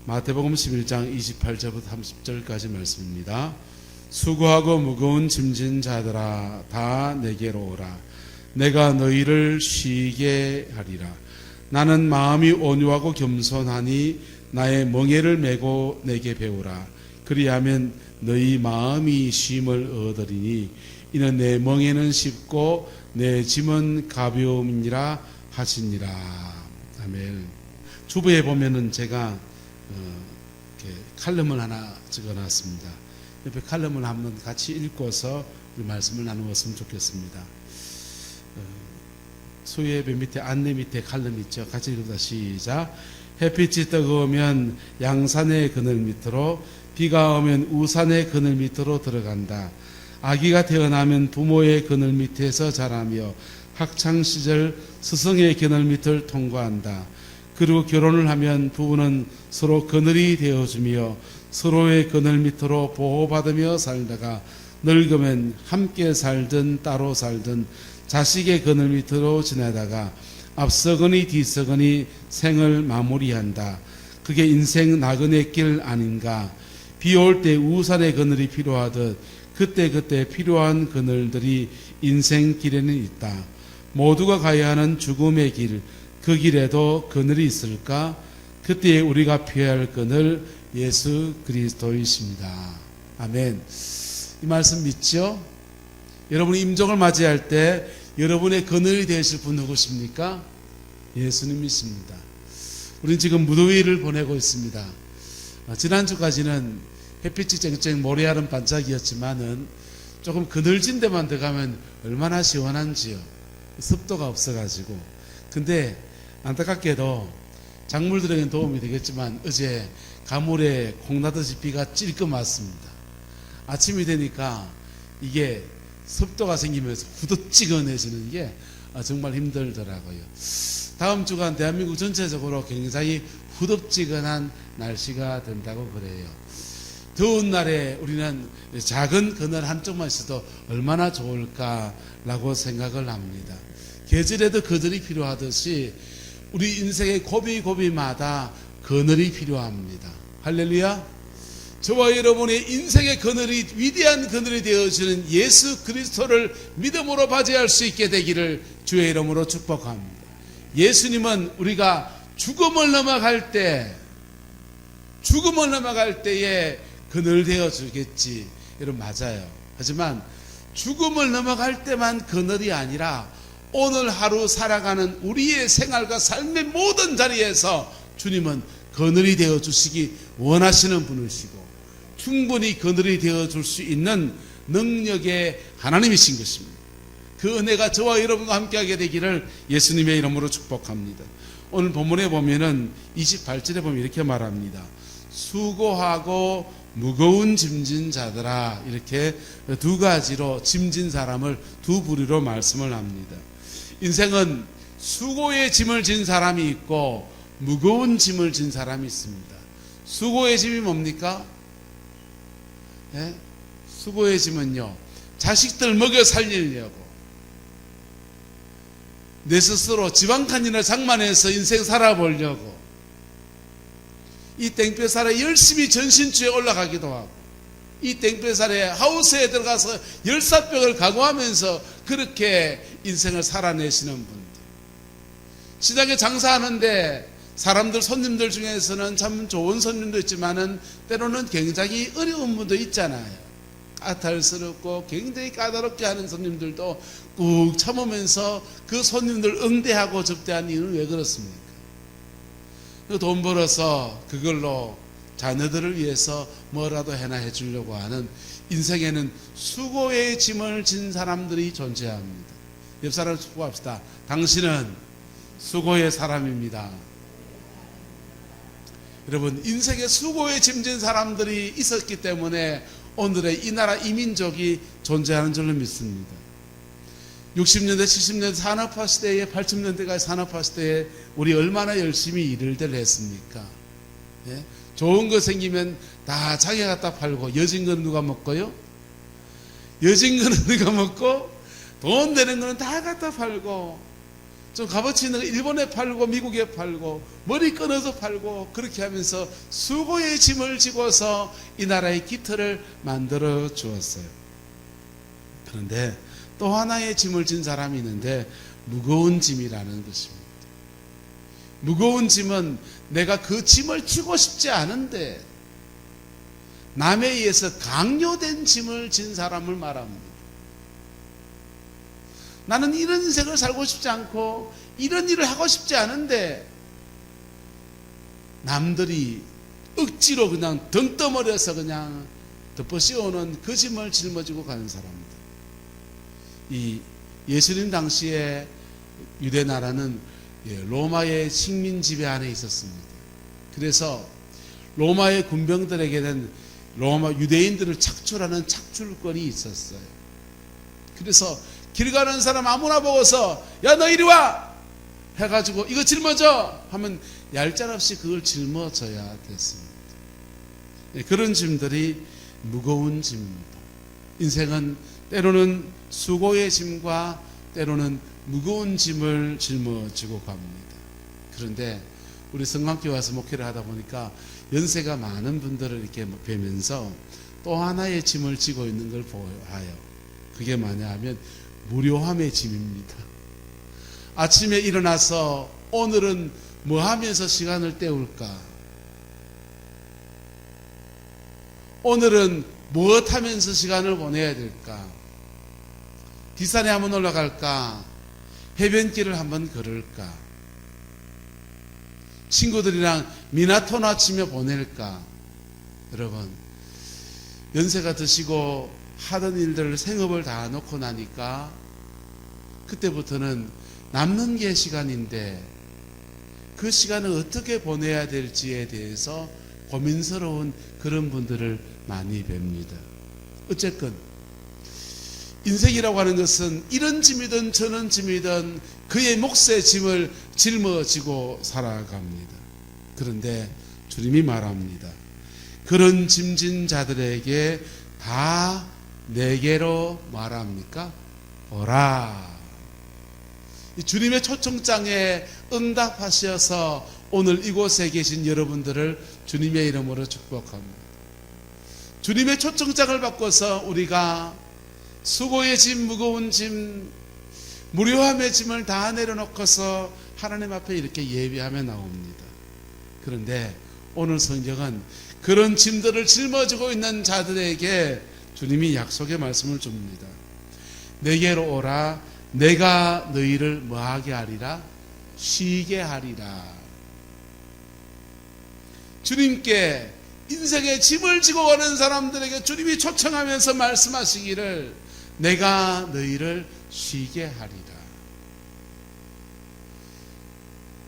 마태복음 11장 28절부터 30절까지 말씀입니다. 수고하고 무거운 짐진 자들아 다 내게로 오라. 내가 너희를 쉬게 하리라. 나는 마음이 온유하고 겸손하니 나의 멍에를 메고 내게 배우라. 그리하면 너희 마음이 쉼을 얻으리니 이는 내 멍에는 쉽고 내 짐은 가벼움이니라 하시니라. 아멘. 주부에 보면은 제가 이렇게 칼럼을 하나 적어놨습니다. 옆에 칼럼을 한번 같이 읽고서 우리 말씀을 나누었으면 좋겠습니다. 소예배 밑에 안내 밑에 칼럼 있죠. 같이 읽어보자. 시작. 햇빛이 뜨거우면 양산의 그늘 밑으로, 비가 오면 우산의 그늘 밑으로 들어간다. 아기가 태어나면 부모의 그늘 밑에서 자라며 학창시절 스승의 그늘 밑을 통과한다. 그리고 결혼을 하면 부부는 서로 그늘이 되어주며 서로의 그늘 밑으로 보호받으며 살다가 늙으면 함께 살든 따로 살든 자식의 그늘 밑으로 지내다가 앞서거니 뒤서거니 생을 마무리한다. 그게 인생 나그네 길 아닌가. 비 올 때 우산의 그늘이 필요하듯 그때그때 필요한 그늘들이 인생 길에는 있다. 모두가 가야 하는 죽음의 길, 그 길에도 그늘이 있을까? 그때에 우리가 피해야 할 그늘 예수 그리스도이십니다. 아멘. 이 말씀 믿죠? 여러분이 임종을 맞이할 때 여러분의 그늘이 되실 분 누구십니까? 예수님이십니다. 우리는 지금 무더위를 보내고 있습니다. 지난주까지는 햇빛이 쨍쨍 모래알은 반짝이었지만은 조금 그늘진 데만 들어가면 얼마나 시원한지요. 습도가 없어가지고. 근데 안타깝게도 작물들에게는 도움이 되겠지만 어제 가물에 콩나듯이 비가 찔끔 왔습니다. 아침이 되니까 이게 습도가 생기면서 후덥지근해지는 게 정말 힘들더라고요. 다음 주간 대한민국 전체적으로 굉장히 후덥지근한 날씨가 된다고 그래요. 더운 날에 우리는 작은 그늘 한쪽만 있어도 얼마나 좋을까라고 생각을 합니다. 계절에도 그늘이 필요하듯이 우리 인생의 고비고비마다 그늘이 필요합니다. 할렐루야. 저와 여러분의 인생의 그늘이 위대한 그늘이 되어주는 예수 그리스도를 믿음으로 맞이할 수 있게 되기를 주의 이름으로 축복합니다. 예수님은 우리가 죽음을 넘어갈 때에 그늘 되어주겠지. 여러분 맞아요. 하지만 죽음을 넘어갈 때만 그늘이 아니라 오늘 하루 살아가는 우리의 생활과 삶의 모든 자리에서 주님은 그늘이 되어주시기 원하시는 분이시고 충분히 그늘이 되어줄 수 있는 능력의 하나님이신 것입니다. 그 은혜가 저와 여러분과 함께하게 되기를 예수님의 이름으로 축복합니다. 오늘 본문에 보면은 28절에 보면 이렇게 말합니다. 수고하고 무거운 짐진 자들아. 이렇게 두 가지로 짐진 사람을 두 부류로 말씀을 합니다. 인생은 수고의 짐을 진 사람이 있고 무거운 짐을 진 사람이 있습니다. 수고의 짐이 뭡니까? 예? 수고의 짐은요, 자식들 먹여 살리려고 내 스스로 지방칸이나 장만해서 인생 살아보려고 이 땡볕살에 열심히 전신주에 올라가기도 하고 이 땡볕살에 하우스에 들어가서 열사병을 각오하면서 그렇게 인생을 살아내시는 분들, 시장에 장사하는데 사람들 손님들 중에서는 참 좋은 손님도 있지만은 때로는 굉장히 어려운 분도 있잖아요. 까탈스럽고 굉장히 까다롭게 하는 손님들도 꾹 참으면서 그 손님들 응대하고 접대하는 이유는 왜 그렇습니까? 돈 벌어서 그걸로 자녀들을 위해서 뭐라도 해나 해주려고 하는 인생에는 수고의 짐을 진 사람들이 존재합니다. 옆 사람 축복합시다. 당신은 수고의 사람입니다. 여러분, 인생에 수고의 짐진 사람들이 있었기 때문에 오늘의 이 나라 이민족이 존재하는 줄로 믿습니다. 60년대, 70년대 산업화 시대에 80년대까지 산업화 시대에 우리 얼마나 열심히 일을 했습니까? 예? 좋은 거 생기면 다 장에 갖다 팔고 여진 건 누가 먹고요? 여진 거는 누가 먹고 돈 되는 거는 다 갖다 팔고 좀 값어치 있는 거 일본에 팔고 미국에 팔고 머리 끊어서 팔고 그렇게 하면서 수고의 짐을 지고서 이 나라의 기틀을 만들어 주었어요. 그런데 또 하나의 짐을 진 사람이 있는데 무거운 짐이라는 것입니다. 무거운 짐은 내가 그 짐을 지고 싶지 않은데 남에 의해서 강요된 짐을 진 사람을 말합니다. 나는 이런 인생을 살고 싶지 않고 이런 일을 하고 싶지 않은데 남들이 억지로 그냥 덩떠머려서 그냥 덮어씌우는 그 짐을 짊어지고 가는 사람들. 이 예수님 당시에 유대 나라는 로마의 식민 지배 안에 있었습니다. 그래서 로마의 군병들에게는 로마 유대인들을 착출하는 착출권이 있었어요. 그래서 길 가는 사람 아무나 보고서 야 너 이리 와 해가지고 이거 짊어져 하면 얄짤없이 그걸 짊어져야 됐습니다. 그런 짐들이 무거운 짐입니다. 인생은 때로는 수고의 짐과 때로는 무거운 짐을 짊어지고 갑니다. 그런데 우리 성강교회 와서 목회를 하다 보니까 연세가 많은 분들을 이렇게 뵈면서 또 하나의 짐을 지고 있는 걸 보아요. 그게 뭐냐 하면 무료함의 짐입니다. 아침에 일어나서 오늘은 뭐 하면서 시간을 때울까? 오늘은 무엇 하면서 시간을 보내야 될까? 뒷산에 한번 올라갈까? 해변길을 한번 걸을까? 친구들이랑 미나토나 치며 보낼까? 여러분, 연세가 드시고 하던 일들을 생업을 다 놓고 나니까 그때부터는 남는 게 시간인데 그 시간을 어떻게 보내야 될지에 대해서 고민스러운 그런 분들을 많이 뵙니다. 어쨌건 인생이라고 하는 것은 이런 짐이든 저런 짐이든 그의 몫의 짐을 짊어지고 살아갑니다. 그런데 주님이 말합니다. 그런 짐진 자들에게 다 내게로 말합니까? 오라. 주님의 초청장에 응답하셔서 오늘 이곳에 계신 여러분들을 주님의 이름으로 축복합니다. 주님의 초청장을 받고서 우리가 수고의 짐, 무거운 짐, 무료함의 짐을 다 내려놓고서 하나님 앞에 이렇게 예배하며 나옵니다. 그런데 오늘 성경은 그런 짐들을 짊어지고 있는 자들에게 주님이 약속의 말씀을 줍니다. 내게로 오라. 내가 너희를 뭐하게 하리라? 쉬게 하리라. 주님께 인생의 짐을 지고 가는 사람들에게 주님이 초청하면서 말씀하시기를 내가 너희를 쉬게 하리라.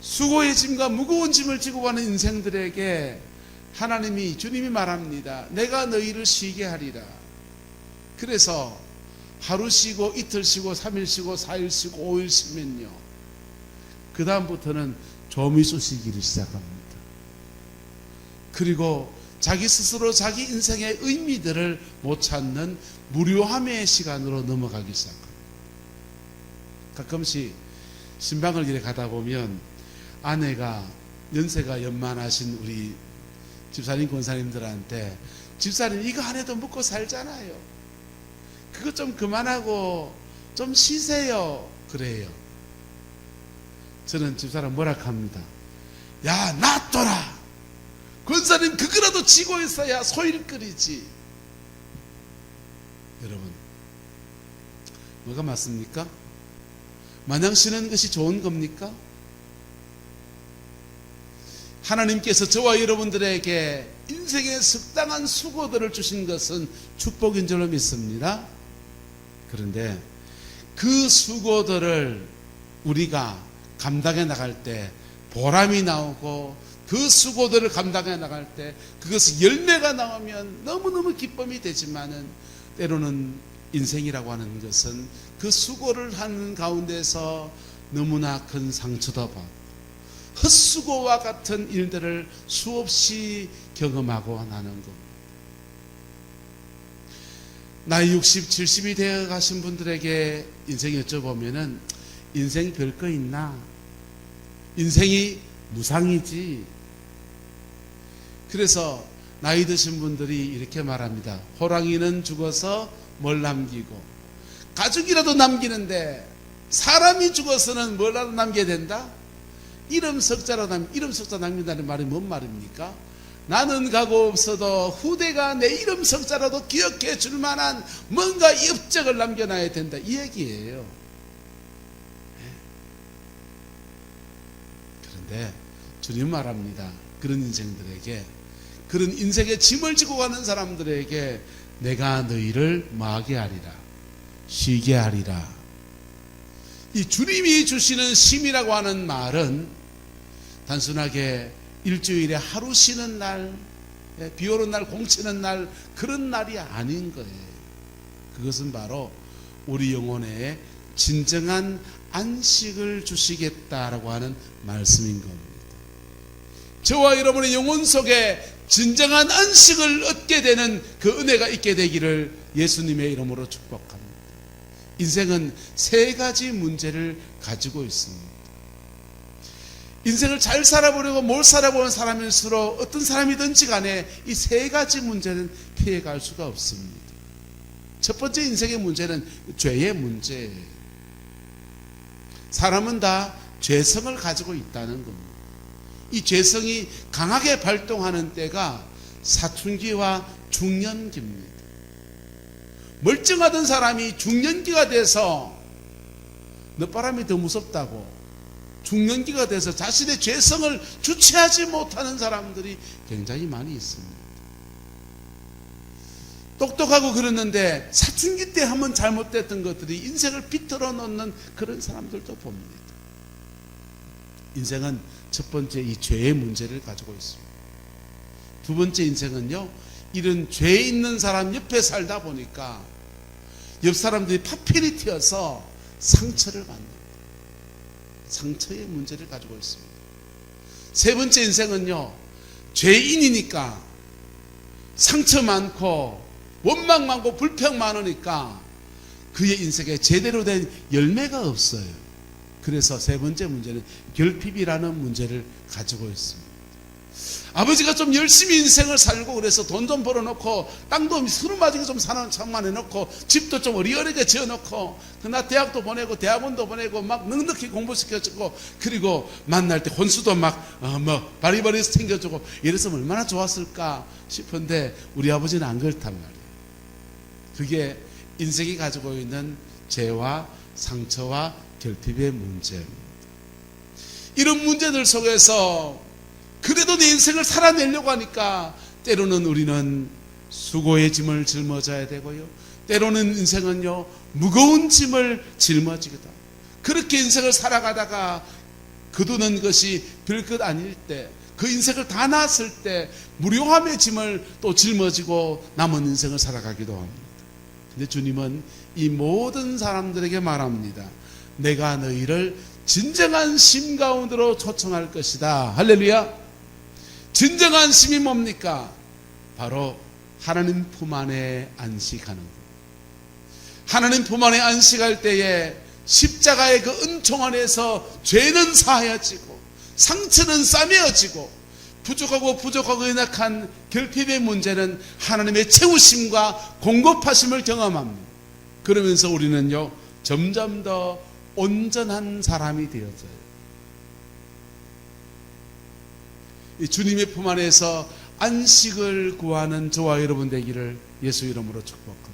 수고의 짐과 무거운 짐을 지고 가는 인생들에게 하나님이 주님이 말합니다. 내가 너희를 쉬게 하리라. 그래서 하루 쉬고 이틀 쉬고 3일 쉬고 4일 쉬고 5일 쉬면요 그 다음부터는 좀이 쑤시기를 시작합니다. 그리고 자기 스스로 자기 인생의 의미들을 못 찾는 무료함의 시간으로 넘어가기 시작합니다. 가끔씩 신방을 이렇게 가다 보면 아내가 연세가 연만하신 우리 집사님 권사님들한테 집사님 이거 안 해도 먹고 살잖아요. 그거 좀 그만하고 좀 쉬세요. 그래요. 저는 집사람 뭐라 합니다. 야 놔둬라. 권사님 그거라도 지고 있어야 소일거리지. 여러분 뭐가 맞습니까? 마냥 쉬는 것이 좋은 겁니까? 하나님께서 저와 여러분들에게 인생의 적당한 수고들을 주신 것은 축복인 줄로 믿습니다. 그런데 그 수고들을 우리가 감당해 나갈 때 보람이 나오고 그 수고들을 감당해 나갈 때 그것이 열매가 나오면 너무너무 기쁨이 되지만은 때로는 인생이라고 하는 것은 그 수고를 하는 가운데서 너무나 큰 상처도 받고 헛수고와 같은 일들을 수없이 경험하고 나는 겁니다. 나이 60, 70이 되어 가신 분들에게 인생 여쭤보면은 인생 별거 있나? 인생이 무상이지. 그래서 나이 드신 분들이 이렇게 말합니다. 호랑이는 죽어서 뭘 남기고, 가죽이라도 남기는데 사람이 죽어서는 뭐라도 남겨야 된다? 이름 석자 남긴다는 말이 뭔 말입니까? 나는 가고 없어도 후대가 내 이름 석자라도 기억해 줄 만한 뭔가 업적을 남겨놔야 된다, 이 얘기예요. 그런데 주님 말합니다. 그런 인생들에게, 그런 인생의 짐을 지고 가는 사람들에게 내가 너희를 뭐하게 하리라? 쉬게 하리라. 이 주님이 주시는 쉼이라고 하는 말은 단순하게 일주일에 하루 쉬는 날, 비 오는 날, 공치는 날, 그런 날이 아닌 거예요. 그것은 바로 우리 영혼에 진정한 안식을 주시겠다라고 하는 말씀인 겁니다. 저와 여러분의 영혼 속에 진정한 안식을 얻게 되는 그 은혜가 있게 되기를 예수님의 이름으로 축복합니다. 인생은 세 가지 문제를 가지고 있습니다. 인생을 잘 살아보려고 못 살아보는 사람일수록 어떤 사람이든지 간에 이 세 가지 문제는 피해갈 수가 없습니다. 첫 번째 인생의 문제는 죄의 문제예요. 사람은 다 죄성을 가지고 있다는 겁니다. 이 죄성이 강하게 발동하는 때가 사춘기와 중년기입니다. 멀쩡하던 사람이 중년기가 돼서 늦바람이 더 무섭다고 중년기가 돼서 자신의 죄성을 주체하지 못하는 사람들이 굉장히 많이 있습니다. 똑똑하고 그랬는데 사춘기 때 한번 잘못됐던 것들이 인생을 비틀어 놓는 그런 사람들도 봅니다. 인생은 첫 번째 이 죄의 문제를 가지고 있습니다. 두 번째 인생은요, 이런 죄 있는 사람 옆에 살다 보니까 옆 사람들이 파편이 튀어서 상처를 받는, 상처의 문제를 가지고 있습니다. 세 번째 인생은요, 죄인이니까 상처 많고 원망 많고 불평 많으니까 그의 인생에 제대로 된 열매가 없어요. 그래서 세 번째 문제는 결핍이라는 문제를 가지고 있습니다. 아버지가 좀 열심히 인생을 살고 그래서 돈 좀 벌어놓고 땅도 스루마지게 좀 상만해놓고 집도 좀 어리어리게 지어놓고 그나 대학도 보내고 대학원도 보내고 막 넉넉히 공부시켜주고 그리고 만날 때 혼수도 막 바리바리 챙겨주고 이랬으면 얼마나 좋았을까 싶은데 우리 아버지는 안 그렇단 말이에요. 그게 인생이 가지고 있는 죄와 상처와 결핍의 문제입니다. 이런 문제들 속에서 그래도 내 인생을 살아내려고 하니까 때로는 우리는 수고의 짐을 짊어져야 되고요, 때로는 인생은요 무거운 짐을 짊어지기도 하고, 그렇게 인생을 살아가다가 거두는 것이 별것 아닐 때, 그 인생을 다 놨을 때 무료함의 짐을 또 짊어지고 남은 인생을 살아가기도 합니다. 근데 주님은 이 모든 사람들에게 말합니다. 내가 너희를 진정한 쉼 가운데로 초청할 것이다. 할렐루야. 진정한 쉼이 뭡니까? 바로 하나님 품 안에 안식하는 것. 하나님 품 안에 안식할 때에 십자가의 그 은총 안에서 죄는 사하여지고 상처는 싸매어지고 부족하고 연약한 결핍의 문제는 하나님의 채우심과 공급하심을 경험합니다. 그러면서 우리는요 점점 더 온전한 사람이 되어져요. 이 주님의 품 안에서 안식을 구하는 저와 여러분 되기를 예수 이름으로 축복합니다.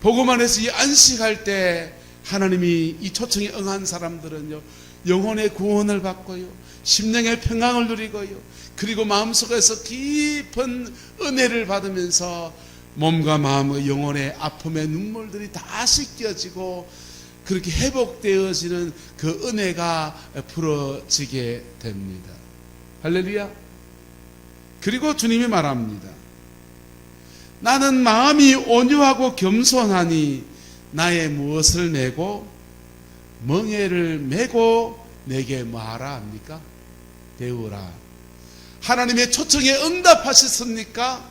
복음 안에서 이 안식할 때 하나님이 이 초청에 응한 사람들은요 영혼의 구원을 받고요, 심령의 평강을 누리고요, 그리고 마음속에서 깊은 은혜를 받으면서 몸과 마음의 영혼의 아픔의 눈물들이 다 씻겨지고 그렇게 회복되어지는 그 은혜가 풀어지게 됩니다. 할렐루야. 그리고 주님이 말합니다. 나는 마음이 온유하고 겸손하니 나의 무엇을 내고 멍에를 메고 내게 뭐하라 합니까? 배우라. 하나님의 초청에 응답하셨습니까?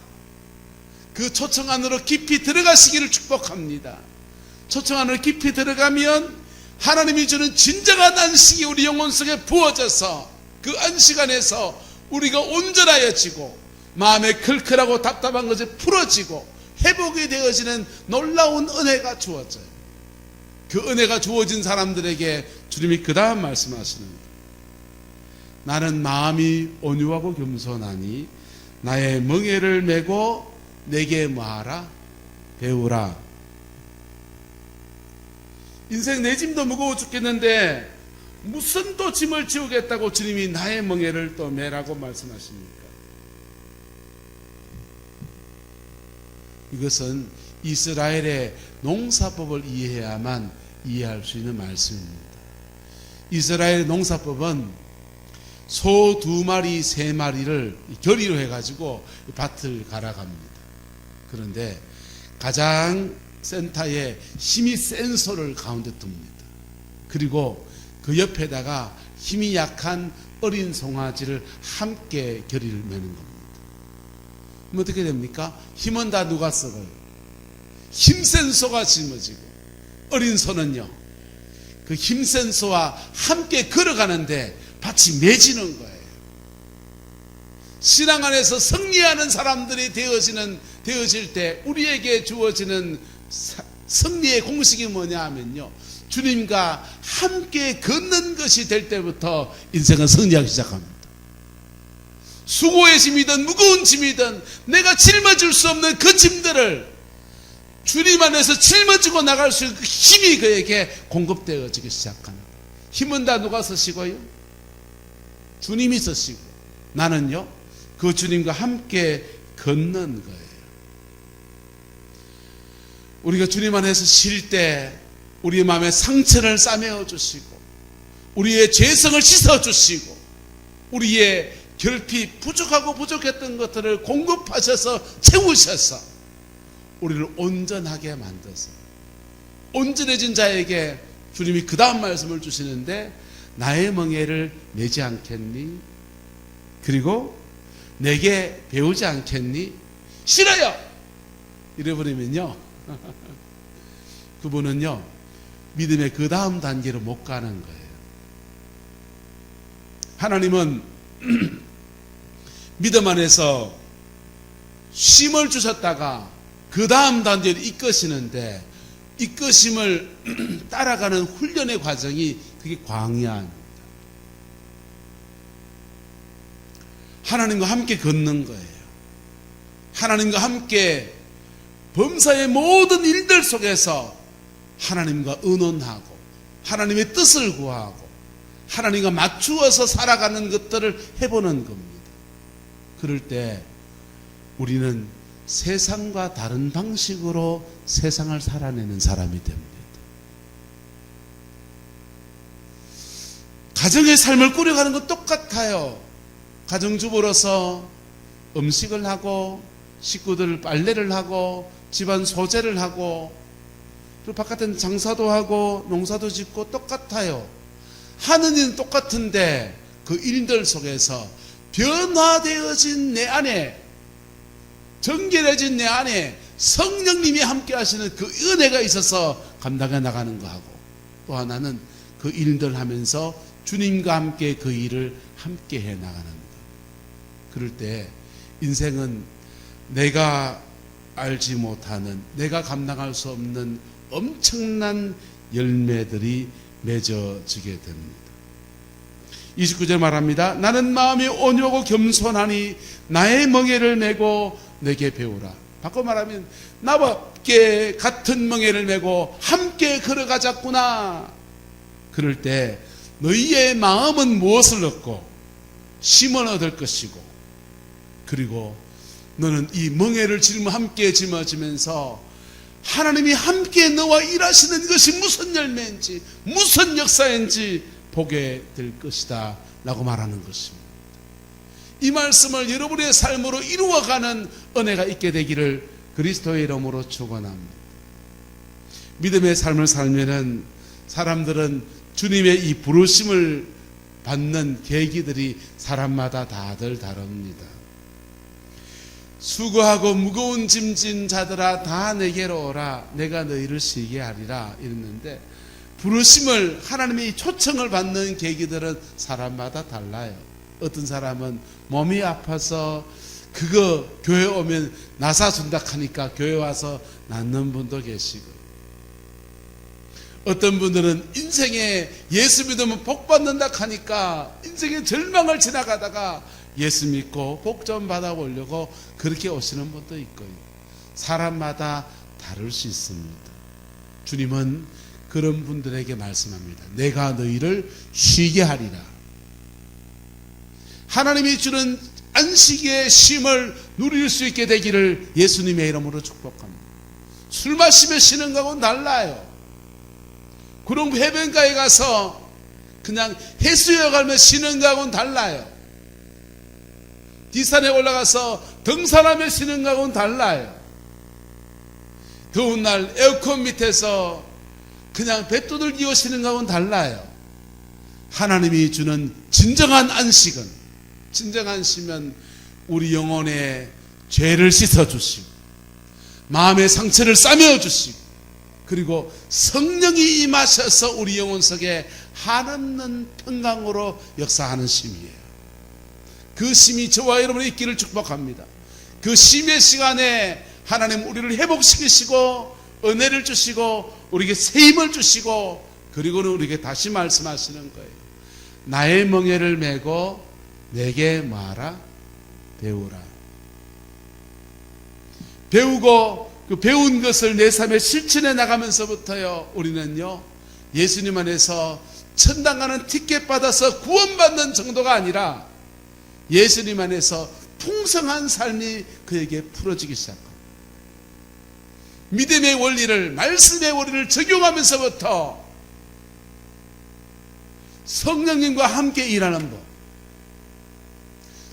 그 초청 안으로 깊이 들어가시기를 축복합니다. 초청 안으로 깊이 들어가면 하나님이 주는 진정한 안식이 우리 영혼 속에 부어져서 그 안식 안에서 우리가 온전하여지고 마음에 클클하고 답답한 것이 풀어지고 회복이 되어지는 놀라운 은혜가 주어져요. 그 은혜가 주어진 사람들에게 주님이 그 다음 말씀하시는 거예요. 나는 마음이 온유하고 겸손하니 나의 멍에를 메고 내게 뭐하라? 배우라. 인생 내 짐도 무거워 죽겠는데 무슨 또 짐을 지우겠다고 주님이 나의 멍에를 또 메라고 말씀하십니까? 이것은 이스라엘의 농사법을 이해해야만 이해할 수 있는 말씀입니다. 이스라엘의 농사법은 소 2마리, 3마리를 결의로 해가지고 밭을 갈아갑니다. 그런데 가장 센터에 힘이 센 소를 가운데 둡니다. 그리고 그 옆에다가 힘이 약한 어린 송아지를 함께 결의를 매는 겁니다. 그럼 어떻게 됩니까? 힘은 다 누가 썩어요? 힘센 소가 짊어지고 어린 소는요, 그 힘센 소와 함께 걸어가는데 밭이 매지는 거예요. 신앙 안에서 승리하는 사람들이 되어질 때 우리에게 주어지는 승리의 공식이 뭐냐 하면요, 주님과 함께 걷는 것이 될 때부터 인생은 승리하기 시작합니다. 수고의 짐이든 무거운 짐이든 내가 짊어질 수 없는 그 짐들을 주님 안에서 짊어지고 나갈 수 있는 그 힘이 그에게 공급되어지기 시작합니다. 힘은 다 누가 쓰시고요? 주님이 쓰시고 나는요 그 주님과 함께 걷는 거예요. 우리가 주님 안에서 쉴 때 우리의 마음에 상처를 싸매어 주시고 우리의 죄성을 씻어 주시고 우리의 결핍 부족하고 부족했던 것들을 공급하셔서 채우셔서 우리를 온전하게 만들어서 온전해진 자에게 주님이 그 다음 말씀을 주시는데 나의 멍에를 메지 않겠니? 그리고 내게 배우지 않겠니? 싫어요! 이래버리면요 그분은요 믿음의 그 다음 단계로 못 가는 거예요. 하나님은 믿음 안에서 쉼을 주셨다가 그 다음 단계로 이끄시는데 이끄심을 따라가는 훈련의 과정이 그게 광야입니다. 하나님과 함께 걷는 거예요. 하나님과 함께 범사의 모든 일들 속에서 하나님과 의논하고 하나님의 뜻을 구하고 하나님과 맞추어서 살아가는 것들을 해보는 겁니다. 그럴 때 우리는 세상과 다른 방식으로 세상을 살아내는 사람이 됩니다. 가정의 삶을 꾸려가는 건 똑같아요. 가정주부로서 음식을 하고 식구들 빨래를 하고 집안 소재를 하고 또 바깥에는 장사도 하고 농사도 짓고 똑같아요. 하는 일은 똑같은데 그 일들 속에서 변화되어진 내 안에 정결해진 내 안에 성령님이 함께 하시는 그 은혜가 있어서 감당해 나가는 거하고 또 하나는 그 일들 하면서 주님과 함께 그 일을 함께 해 나가는 것. 그럴 때 인생은 내가 알지 못하는 내가 감당할 수 없는 엄청난 열매들이 맺어지게 됩니다. 29절 말합니다. 나는 마음이 온유하고 겸손하니 나의 멍에를 메고 내게 배우라. 바꿔 말하면 나와 함께 같은 멍에를 메고 함께 걸어가자꾸나. 그럴 때 너희의 마음은 무엇을 얻고 쉼을 얻을 것이고 그리고 너는 이 멍에를 함께 짊어지면서 하나님이 함께 너와 일하시는 것이 무슨 열매인지 무슨 역사인지 보게 될 것이다 라고 말하는 것입니다. 이 말씀을 여러분의 삶으로 이루어가는 은혜가 있게 되기를 그리스도의 이름으로 축원합니다. 믿음의 삶을 살면은 사람들은 주님의 이 부르심을 받는 계기들이 사람마다 다들 다릅니다. 수고하고 무거운 짐진 자들아 다 내게로 오라 내가 너희를 쉬게 하리라 이랬는데 부르심을, 하나님의 초청을 받는 계기들은 사람마다 달라요. 어떤 사람은 몸이 아파서 그거 교회 오면 나사준다 하니까 교회 와서 낫는 분도 계시고, 어떤 분들은 인생에 예수 믿으면 복 받는다 하니까 인생의 절망을 지나가다가 예수 믿고 복 좀 받아보려고 그렇게 오시는 분도 있고요. 사람마다 다를 수 있습니다. 주님은 그런 분들에게 말씀합니다. 내가 너희를 쉬게 하리라. 하나님이 주는 안식의 쉼을 누릴 수 있게 되기를 예수님의 이름으로 축복합니다. 술 마시며 쉬는 거하고는 달라요. 구름 해변가에 가서 그냥 해수욕 하며 쉬는 거하고는 달라요. 뒷산에 올라가서 등산하며 쉬는 거하고는 달라요. 더운 날 에어컨 밑에서 그냥 배 두들기고 쉬는 거하고는 달라요. 하나님이 주는 진정한 안식은, 진정한 쉼은 우리 영혼의 죄를 씻어주시고 마음의 상처를 싸매어주시고, 그리고 성령이 임하셔서 우리 영혼 속에 한없는 평강으로 역사하는 쉼이에요. 그 쉼이 저와 여러분의 있기를 축복합니다. 그 쉼의 시간에 하나님 우리를 회복시키시고 은혜를 주시고 우리에게 세임을 주시고, 그리고는 우리에게 다시 말씀하시는 거예요. 나의 멍에를 메고 내게 뭐하라? 배우라. 배우고 그 배운 것을 내 삶에 실천해 나가면서부터요, 우리는요 예수님 안에서 천당 가는 티켓 받아서 구원받는 정도가 아니라 예수님 안에서 풍성한 삶이 그에게 풀어지기 시작합니다. 믿음의 원리를, 말씀의 원리를 적용하면서부터 성령님과 함께 일하는 법,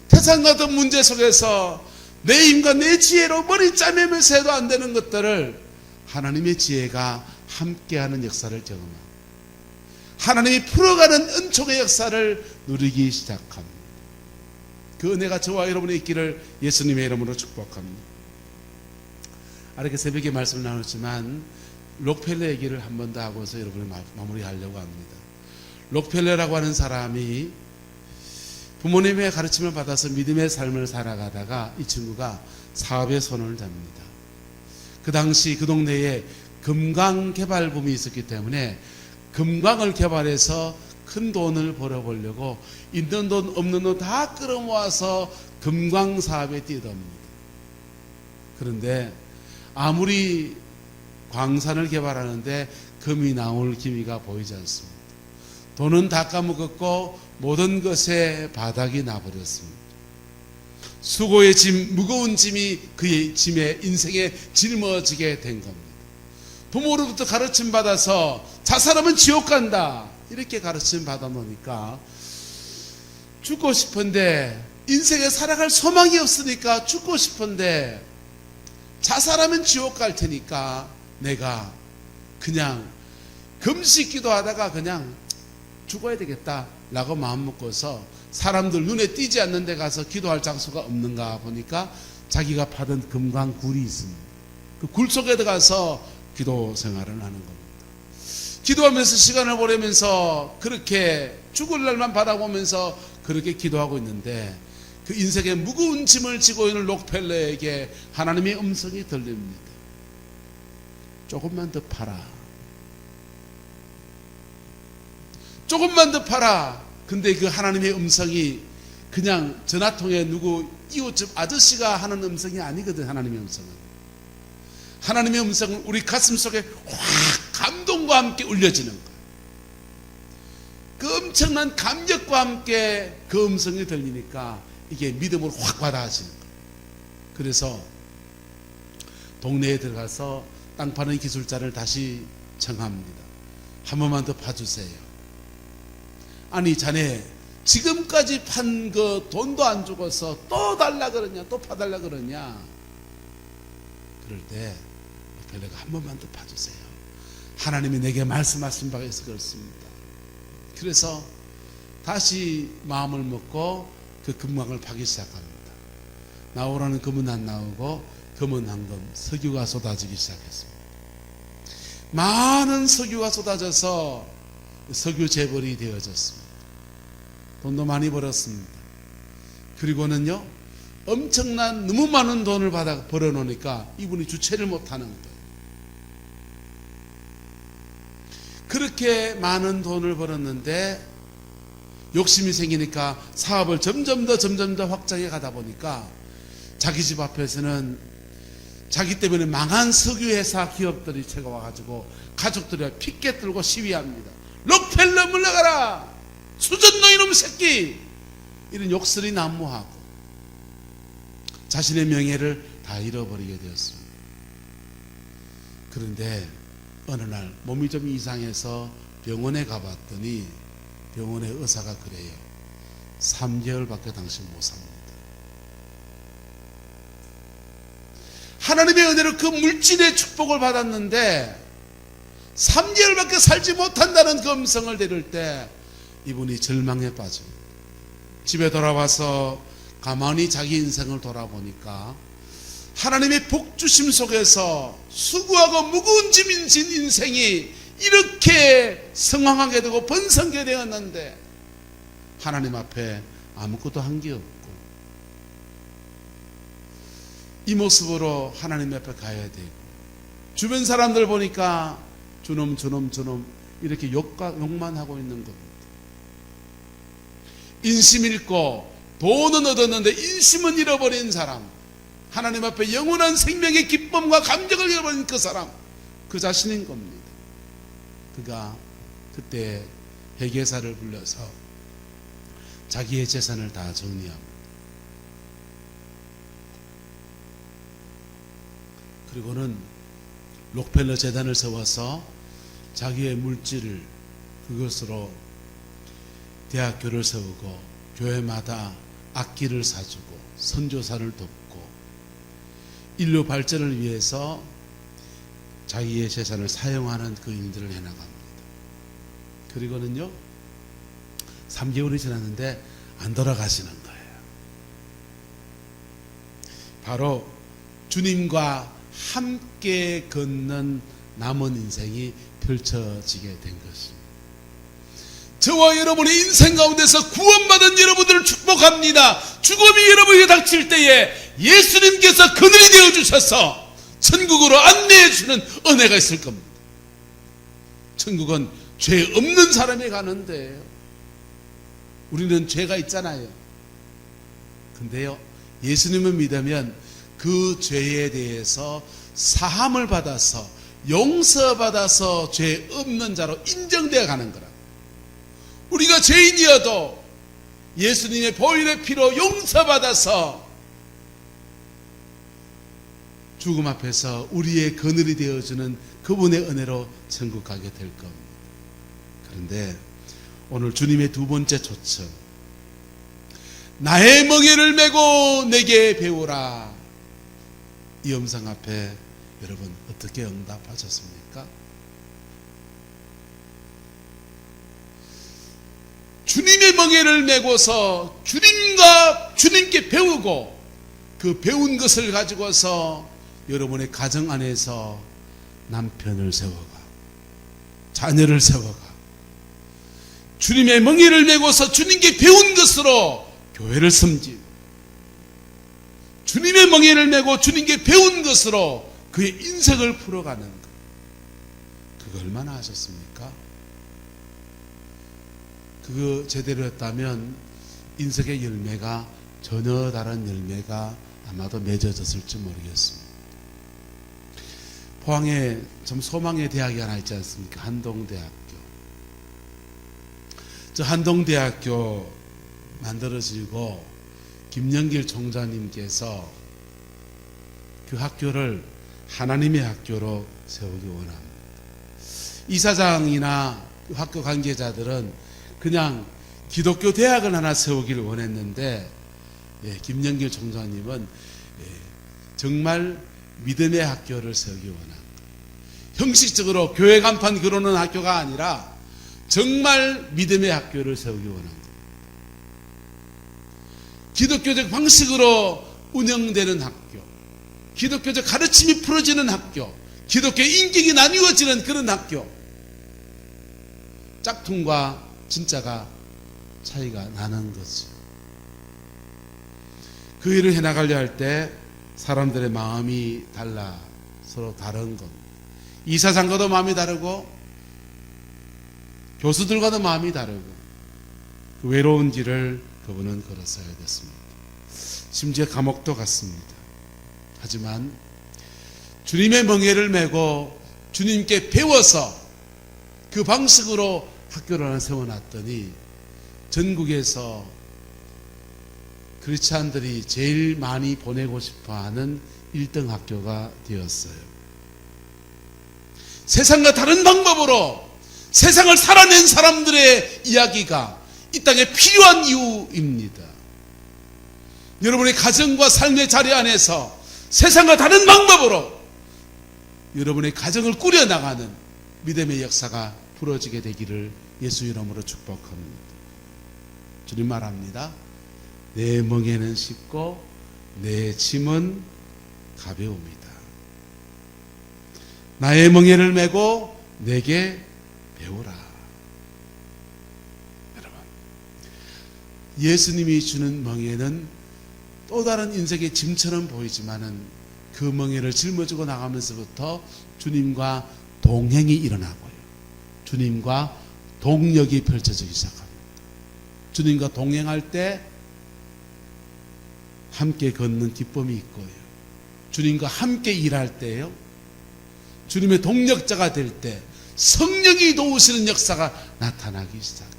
태산 같은 문제 속에서 내 힘과 내 지혜로 머리 짜매면서 해도 안 되는 것들을 하나님의 지혜가 함께하는 역사를 경험합니다. 하나님이 풀어가는 은총의 역사를 누리기 시작합니다. 그 은혜가 저와 여러분의 있기를 예수님의 이름으로 축복합니다. 이렇게 새벽에 말씀을 나눴지만 록펠러 얘기를 한 번 더 하고서 여러분을 마무리하려고 합니다. 록펠러라고 하는 사람이 부모님의 가르침을 받아서 믿음의 삶을 살아가다가 이 친구가 사업에 손을 잡니다. 그 당시 그 동네에 금광 개발붐이 있었기 때문에 금광을 개발해서 큰 돈을 벌어보려고 있는 돈 없는 돈 다 끌어모아서 금광 사업에 뛰어듭니다. 그런데 아무리 광산을 개발하는데 금이 나올 기미가 보이지 않습니다. 돈은 다 까먹었고 모든 것에 바닥이 나버렸습니다. 수고의 짐, 무거운 짐이 그의 짐에 인생에 짊어지게 된 겁니다. 부모로부터 가르침 받아서 자살하면 지옥 간다 이렇게 가르침 받아 놓으니까 죽고 싶은데, 인생에 살아갈 소망이 없으니까 죽고 싶은데 자살하면 지옥 갈 테니까 내가 그냥 금식 기도하다가 그냥 죽어야 되겠다 라고 마음 먹고서 사람들 눈에 띄지 않는 데 가서 기도할 장소가 없는가 보니까 자기가 파던 금광굴이 있습니다. 그 굴 속에 들어가서 기도 생활을 하는 겁니다. 기도하면서 시간을 보내면서 그렇게 죽을 날만 바라보면서 그렇게 기도하고 있는데, 그 인생의 무거운 짐을 지고 있는 록펠러에게 하나님의 음성이 들립니다. 조금만 더 팔아. 조금만 더 팔아. 근데 그 하나님의 음성이 그냥 전화통에 누구 이웃집 아저씨가 하는 음성이 아니거든. 하나님의 음성은, 하나님의 음성은 우리 가슴 속에 확 감동과 함께 울려지는 거예요. 그 엄청난 감격과 함께 그 음성이 들리니까 이게 믿음으로 확 받아지는 거예요. 그래서 동네에 들어가서 땅 파는 기술자를 다시 청합니다. 한 번만 더 봐주세요. 아니 자네 지금까지 판 그 돈도 안 주고서 또 달라 그러냐, 또 파달라 그러냐. 그럴 때 록펠러가 한 번만 더 봐주세요. 하나님이 내게 말씀하신 바가 있어 그렇습니다. 그래서 다시 마음을 먹고 그 금광을 파기 시작합니다. 나오라는 금은 안 나오고 금은 황금, 석유가 쏟아지기 시작했습니다. 많은 석유가 쏟아져서 석유 재벌이 되어졌습니다. 돈도 많이 벌었습니다. 그리고는요, 엄청난 너무 많은 돈을 벌어놓으니까 이분이 주체를 못하는 거예요. 그렇게 많은 돈을 벌었는데 욕심이 생기니까 사업을 점점 더 확장해 가다 보니까 자기 집 앞에서는 자기 때문에 망한 석유회사 기업들이 채워와가지고 가족들이 피켓 들고 시위합니다. 록펠러 물러가라! 수전노 이놈 새끼! 이런 욕설이 난무하고 자신의 명예를 다 잃어버리게 되었습니다. 그런데 어느 날 몸이 좀 이상해서 병원에 가봤더니 병원의 의사가 그래요. 3개월밖에 당신 못 삽니다. 하나님의 은혜로 그 물질의 축복을 받았는데 3개월밖에 살지 못한다는 그 음성을 들을 때 이분이 절망에 빠집니다. 집에 돌아와서 가만히 자기 인생을 돌아보니까 하나님의 복주심 속에서 수고하고 무거운 짐인 인생이 이렇게 성황하게 되고 번성게 되었는데 하나님 앞에 아무것도 한 게 없고 이 모습으로 하나님 앞에 가야 되고 주변 사람들 보니까 주놈 이렇게 욕만 하고 있는 겁니다. 인심 잃고 돈은 얻었는데 인심은 잃어버린 사람, 하나님 앞에 영원한 생명의 기쁨과 감격을 잃어버린 그 사람, 그 자신인 겁니다. 그가 그때 회계사를 불러서 자기의 재산을 다 정리합니다. 그리고는 록펠러 재단을 세워서 자기의 물질을 그것으로 대학교를 세우고 교회마다 악기를 사주고 선교사를 돕고 인류 발전을 위해서 자기의 재산을 사용하는 그 일들을 해나갑니다. 그리고는요 3개월이 지났는데 안 돌아가시는 거예요. 바로 주님과 함께 걷는 남은 인생이 펼쳐지게 된 것입니다. 저와 여러분의 인생 가운데서 구원받은 여러분들을 축복합니다. 죽음이 여러분에게 닥칠 때에 예수님께서 그늘이 되어주셔서 천국으로 안내해 주는 은혜가 있을 겁니다. 천국은 죄 없는 사람이 가는데요. 우리는 죄가 있잖아요. 근데요, 예수님을 믿으면 그 죄에 대해서 사함을 받아서 용서받아서 죄 없는 자로 인정되어 가는 거라. 우리가 죄인이어도 예수님의 보혈의 피로 용서받아서 죽음 앞에서 우리의 그늘이 되어주는 그분의 은혜로 천국 가게 될 겁니다. 그런데 오늘 주님의 두 번째 초청, 나의 멍에를 메고 내게 배우라. 이 음성 앞에 여러분 어떻게 응답하셨습니까? 주님의 멍에를 메고서 주님께 배우고 그 배운 것을 가지고서 여러분의 가정 안에서 남편을 세워가, 자녀를 세워가, 주님의 멍에를 메고서 주님께 배운 것으로 교회를 섬기고, 주님의 멍에를 메고 주님께 배운 것으로 그의 인생을 풀어가는 것, 그거 얼마나 하셨습니까? 그거 제대로 했다면 인생의 열매가 전혀 다른 열매가 아마도 맺어졌을지 모르겠습니다. 포항에 좀 소망의 대학이 하나 있지 않습니까? 한동대학교. 저 한동대학교 만들어지고 김영길 총장님께서 그 학교를 하나님의 학교로 세우기 원합니다. 이사장이나 학교 관계자들은 그냥 기독교 대학을 하나 세우기를 원했는데, 김영길 총장님은 정말 믿음의 학교를 세우기 원합니다. 형식적으로 교회 간판 그러는 학교가 아니라 정말 믿음의 학교를 세우기 원합니다. 기독교적 방식으로 운영되는 학교, 기독교적 가르침이 풀어지는 학교, 기독교 인격이 나뉘어지는 그런 학교. 짝퉁과 진짜가 차이가 나는 거지. 그 일을 해나가려 할 때 사람들의 마음이 달라 서로 다른 것. 이사장과도 마음이 다르고 교수들과도 마음이 다르고 그 외로운 길을 그분은 걸었어야 됐습니다. 심지어 감옥도 갔습니다. 하지만 주님의 멍에를 메고 주님께 배워서 그 방식으로 학교를 하나 세워놨더니 전국에서 크리스찬들이 제일 많이 보내고 싶어하는 1등 학교가 되었어요. 세상과 다른 방법으로 세상을 살아낸 사람들의 이야기가 이 땅에 필요한 이유입니다. 여러분의 가정과 삶의 자리 안에서 세상과 다른 방법으로 여러분의 가정을 꾸려나가는 믿음의 역사가 부러지게 되기를 예수 이름으로 축복합니다. 주님 말합니다. 내 멍에는 쉽고 내 짐은 가벼웁니다. 나의 멍에를 메고 내게 배우라. 여러분, 예수님이 주는 멍에는 또 다른 인생의 짐처럼 보이지만은 그 멍에를 짊어지고 나가면서부터 주님과 동행이 일어나고요. 주님과 동력이 펼쳐지기 시작합니다. 주님과 동행할 때 함께 걷는 기쁨이 있고요. 주님과 함께 일할 때요. 주님의 동력자가 될 때 성령이 도우시는 역사가 나타나기 시작해요.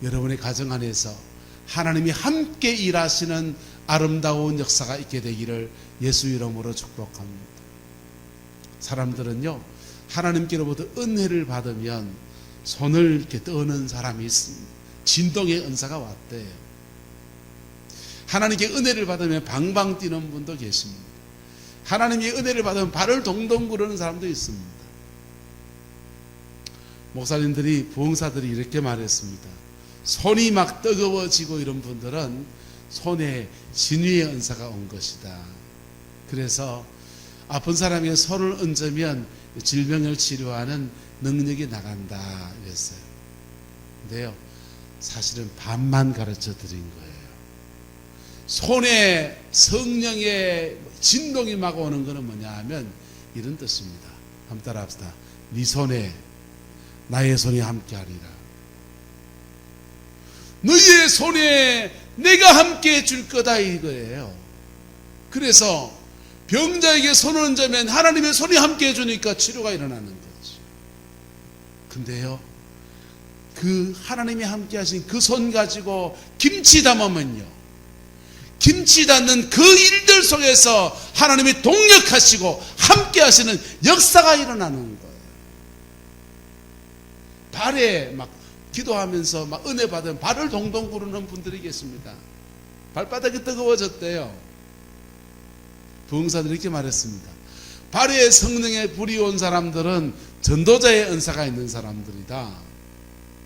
여러분의 가정 안에서 하나님이 함께 일하시는 아름다운 역사가 있게 되기를 예수 이름으로 축복합니다. 사람들은요, 하나님께로부터 은혜를 받으면 손을 이렇게 떠는 사람이 있습니다. 진동의 은사가 왔대요. 하나님께 은혜를 받으면 방방 뛰는 분도 계십니다. 하나님의 은혜를 받으면 발을 동동 구르는 사람도 있습니다. 목사님들이, 부흥사들이 이렇게 말했습니다. 손이 막 뜨거워지고 이런 분들은 손에 진위의 은사가 온 것이다. 그래서 아픈 사람에게 손을 얹으면 질병을 치료하는 능력이 나간다 이랬어요. 근데요, 사실은 반만 가르쳐 드린 거예요. 손에 성령의 진동이 막 오는 것은 뭐냐 하면 이런 뜻입니다. 한번 따라 합시다. 네 손에 나의 손이 함께하리라. 너희의 손에 내가 함께 줄 거다 이거예요. 그래서 병자에게 손을 얹으면 하나님의 손이 함께 해주니까 치료가 일어나는 거죠. 근데요, 그 하나님이 함께 하신 그 손 가지고 김치 담으면요, 김치 담는 그 일들 속에서 하나님이 동력하시고 함께 하시는 역사가 일어나는 거예요. 발에 막 기도하면서 막 은혜 받은 발을 동동 구르는 분들이 계십니다. 발바닥이 뜨거워졌대요. 부흥사들이 이렇게 말했습니다. 발에 성령의 불이 온 사람들은 전도자의 은사가 있는 사람들이다.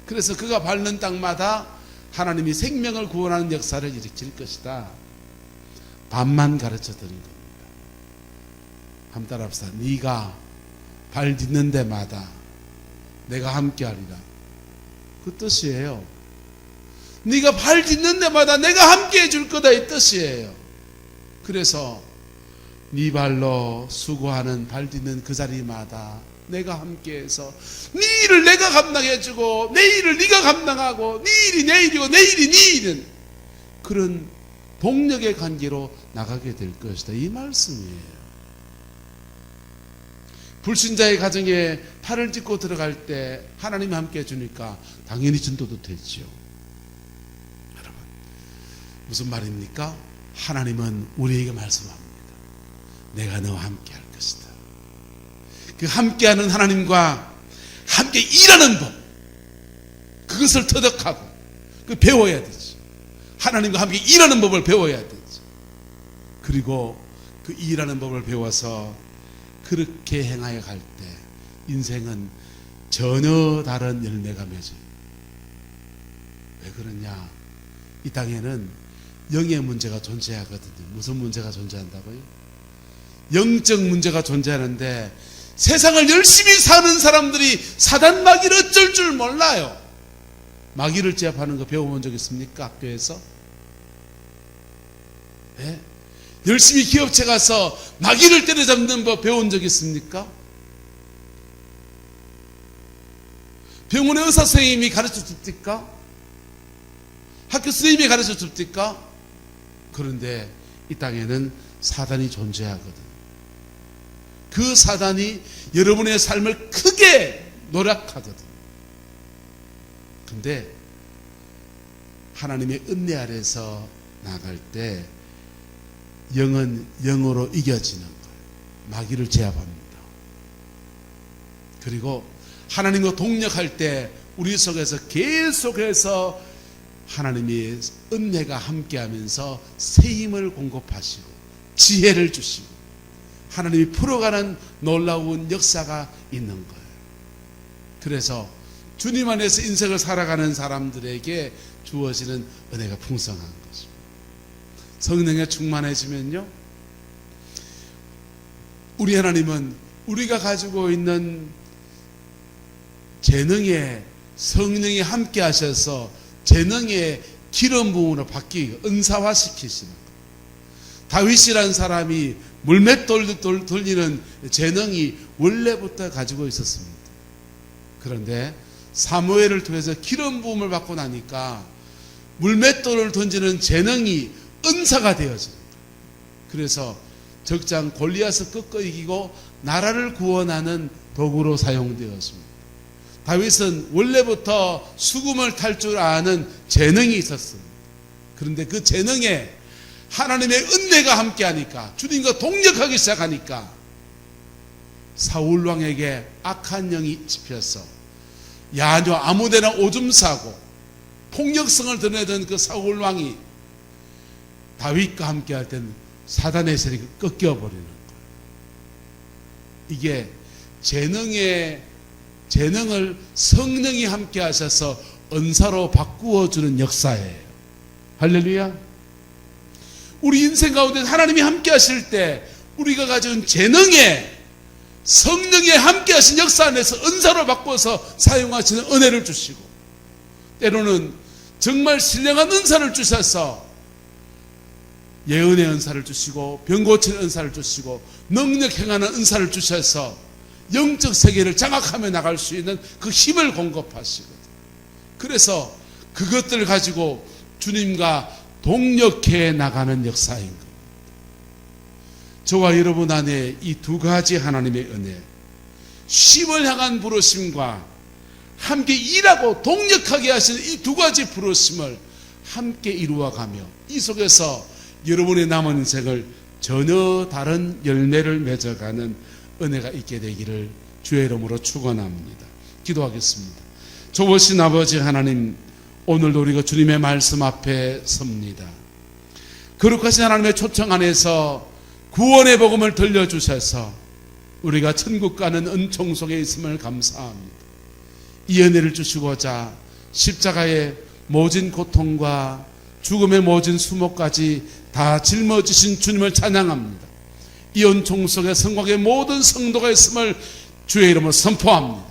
그래서 그가 밟는 땅마다 하나님이 생명을 구원하는 역사를 일으킬 것이다. 반만 가르쳐 드린 겁니다. 한번 따라합시다. 네가 발 딛는 데마다 내가 함께하리라. 그 뜻이에요. 네가 발 딛는 데마다 내가 함께 해줄 거다 이 뜻이에요. 그래서 네 발로 수고하는 발 딛는 그 자리마다 내가 함께해서 네 일을 내가 감당해주고 내 일을 네가 감당하고 네 일이 내 일이고 내 일이 네 일은 그런 동력의 관계로 나가게 될 것이다 이 말씀이에요. 불신자의 가정에 팔을 짚고 들어갈 때 하나님이 함께 해주니까 당연히 전도도 되죠. 여러분, 무슨 말입니까? 하나님은 우리에게 말씀합니다. 내가 너와 함께 할 것이다. 그 함께하는 하나님과 함께 일하는 법, 그것을 터득하고 그 배워야 되죠. 하나님과 함께 일하는 법을 배워야 되죠. 그리고 그 일하는 법을 배워서 그렇게 행하여 갈 때 인생은 전혀 다른 열매가 맺어요. 왜 그러냐? 이 땅에는 영의 문제가 존재하거든요. 무슨 문제가 존재한다고요? 영적 문제가 존재하는데 세상을 열심히 사는 사람들이 사단 마귀를 어쩔 줄 몰라요. 마귀를 제압하는 거 배워본 적 있습니까? 학교에서? 네? 열심히 기업체 가서 마귀를 때려잡는 법 배운 적 있습니까? 병원의 의사 선생님이 가르쳐 줍니까? 학교 선생님이 가르쳐 줍니까? 그런데 이 땅에는 사단이 존재하거든. 그 사단이 여러분의 삶을 크게 노력하거든. 근데 하나님의 은혜 아래서 나갈 때 영은 영으로 이겨지는 거예요. 마귀를 제압합니다. 그리고 하나님과 동력할 때 우리 속에서 계속해서 하나님의 은혜가 함께하면서 새 힘을 공급하시고 지혜를 주시고 하나님이 풀어가는 놀라운 역사가 있는 거예요. 그래서 주님 안에서 인생을 살아가는 사람들에게 주어지는 은혜가 풍성한 거죠. 성령에 충만해지면요, 우리 하나님은 우리가 가지고 있는 재능에 성령이 함께 하셔서 재능의 기름 부음으로 바뀌고 은사화시키시는 거예요. 다윗이라는 사람이 물맷돌 돌리는 재능이 원래부터 가지고 있었습니다. 그런데 사무엘을 통해서 기름 부음을 받고 나니까 물맷돌을 던지는 재능이 은사가 되어집니다. 그래서 적장 골리앗을 꺾어 이기고 나라를 구원하는 도구로 사용되었습니다. 다윗은 원래부터 수금을 탈 줄 아는 재능이 있었습니다. 그런데 그 재능에 하나님의 은혜가 함께하니까, 주님과 동력하기 시작하니까 사울 왕에게 악한 영이 집혀서 야뇨 아무데나 오줌 싸고 폭력성을 드러내던 그 사울 왕이 다윗과 함께할 때는 사단의 세력을 꺾여버리는 거예요. 이게 재능을 성령이 함께 하셔서 은사로 바꾸어주는 역사예요. 할렐루야. 우리 인생 가운데 하나님이 함께 하실 때 우리가 가진 재능에 성령이 함께 하신 역사 안에서 은사로 바꿔서 사용하시는 은혜를 주시고, 때로는 정말 신령한 은사를 주셔서 예언의 은사를 주시고 병 고치는 은사를 주시고 능력 행하는 은사를 주셔서 영적 세계를 장악하며 나갈 수 있는 그 힘을 공급하시거든요. 그래서 그것들을 가지고 주님과 동력해 나가는 역사인 겁니다. 저와 여러분 안에 이 두 가지 하나님의 은혜, 쉼을 향한 부르심과 함께 일하고 동력하게 하시는 이 두 가지 부르심을 함께 이루어가며 이 속에서 여러분의 남은 인생을 전혀 다른 열매를 맺어가는 은혜가 있게 되기를 주의 이름으로 축원합니다. 기도하겠습니다. 좋으신 아버지 하나님, 오늘도 우리가 주님의 말씀 앞에 섭니다. 거룩하신 하나님의 초청 안에서 구원의 복음을 들려주셔서 우리가 천국 가는 은총 속에 있음을 감사합니다. 이 은혜를 주시고자 십자가의 모진 고통과 죽음의 모진 수모까지 다 짊어지신 주님을 찬양합니다. 이 은총 속에 성곽의 모든 성도가 있음을 주의 이름으로 선포합니다.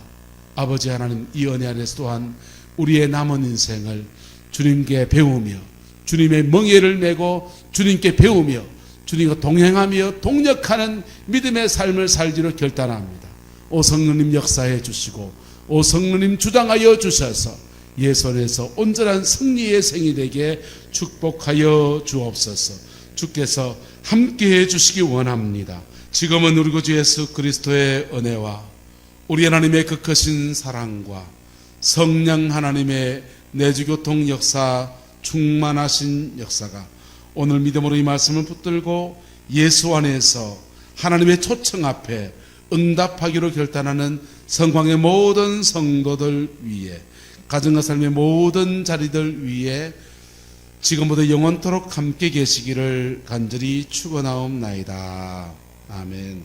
아버지 하나님, 이 은혜 안에서 또한 우리의 남은 인생을 주님께 배우며 주님의 멍에를 메고 주님께 배우며 주님과 동행하며 동력하는 믿음의 삶을 살기로 결단합니다. 오 성령님 역사해 주시고 오 성령님 주장하여 주셔서 예선에서 온전한 승리의 생이 되게 축복하여 주옵소서. 주께서 함께해 주시기 원합니다. 지금은 우리 구주 예수 그리스도의 은혜와 우리 하나님의 그 크신 사랑과 성령 하나님의 내주교통 역사 충만하신 역사가 오늘 믿음으로 이 말씀을 붙들고 예수 안에서 하나님의 초청 앞에 응답하기로 결단하는 성광의 모든 성도들 위에, 가정과 삶의 모든 자리들 위에 지금부터 영원토록 함께 계시기를 간절히 축원하옵나이다. 아멘.